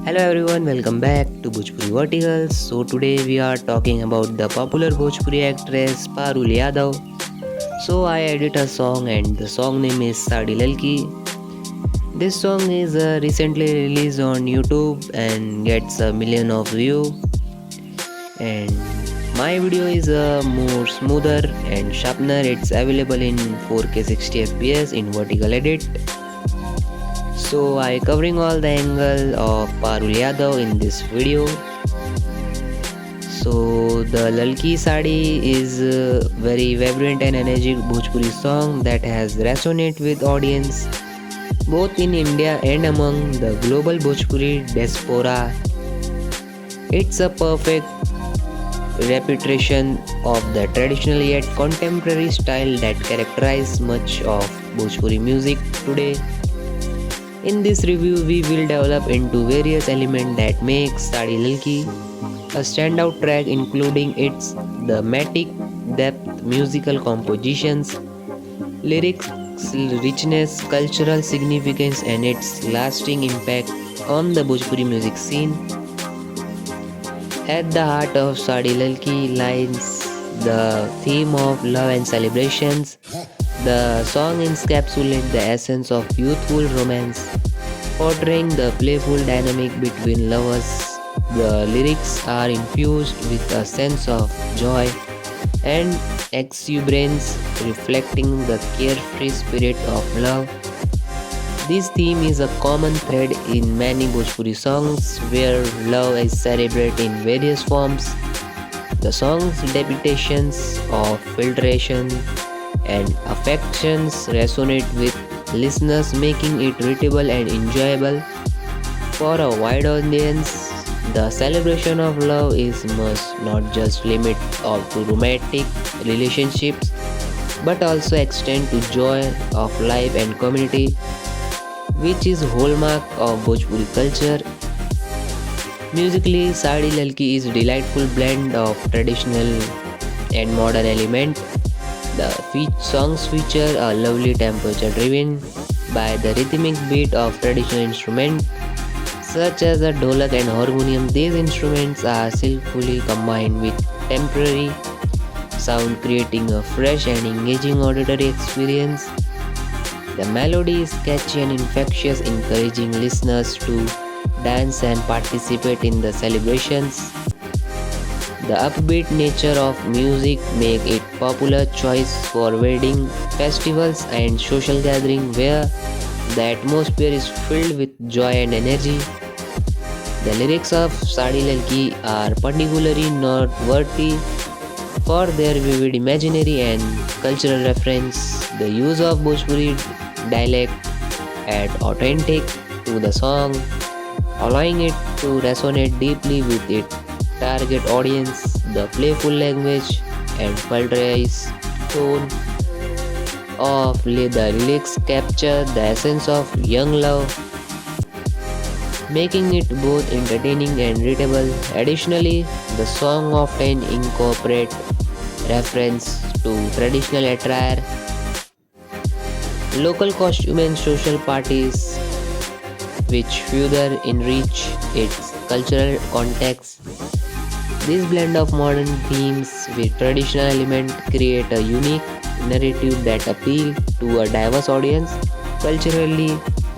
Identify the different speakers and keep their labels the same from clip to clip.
Speaker 1: Hello everyone, welcome back to Bhojpuri Verticals. So today we are talking about the popular Bhojpuri actress Parul Yadav. So I edit a song and the song name is Sadi Lalki. This song is recently released on YouTube and gets a million of view. And my video is more smoother and sharpener. It's available in 4K 60 FPS in vertical edit. So I covering all the angle of Parul Yadav in this video. So the Lalki Sadi is a very vibrant and energetic Bhojpuri song that has resonate with audience both in India and among the global Bhojpuri diaspora. It's a perfect repetition of the traditional yet contemporary style that characterize much of Bhojpuri music today. In this review, we will develop into various elements that make Sadi Lalki a standout track, including its thematic depth, musical compositions, lyrics richness, cultural significance, and its lasting impact on the Bhojpuri music scene. At the heart of Sadi Lalki lies the theme of love and celebrations. The song encapsulates the essence of youthful romance, portraying the playful dynamic between lovers. The lyrics are infused with a sense of joy and exuberance, reflecting the carefree spirit of love. This theme is a common thread in many Bhojpuri songs where love is celebrated in various forms. The song's depictions of filtration and affections resonate with listeners, making it readable and enjoyable for a wide audience. The celebration of love is must not just limit to romantic relationships but also extend to joy of life and community, which is hallmark of Bhojpuri culture. Musically, Sadi Lalki is a delightful blend of traditional and modern element. The songs feature a lovely temperature driven by the rhythmic beat of traditional instruments such as the dholak and harmonium. These instruments are skillfully combined with temporary sound, creating a fresh and engaging auditory experience. The melody is catchy and infectious, encouraging listeners to dance and participate in the celebrations. The upbeat nature of music make it popular choice for wedding, festivals and social gathering where the atmosphere is filled with joy and energy. The lyrics of Sadi Lalki are particularly noteworthy for their vivid imaginary and cultural reference. The use of Bhojpuri dialect add authentic to the song, allowing it to resonate deeply with its target audience. The playful language and pulverized tone of the lyrics capture the essence of young love, making it both entertaining and readable. Additionally, the song often incorporates reference to traditional attire, local costume and social parties, which further enrich its cultural context. This blend of modern themes with traditional elements create a unique narrative that appeal to a diverse audience. Culturally,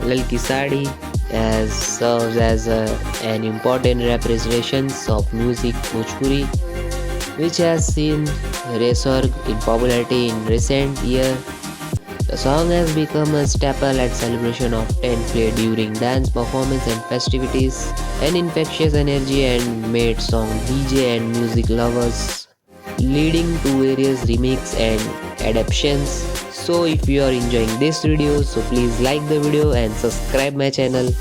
Speaker 1: Lalki Sadi serves as an important representation of music Bhojpuri, which has seen resurge in popularity in recent years. The song has become a staple at celebration often played during dance performance and festivities. An infectious energy and made song DJ and music lovers, leading to various remixes and adaptations. So if you are enjoying this video, so please like the video and subscribe my channel.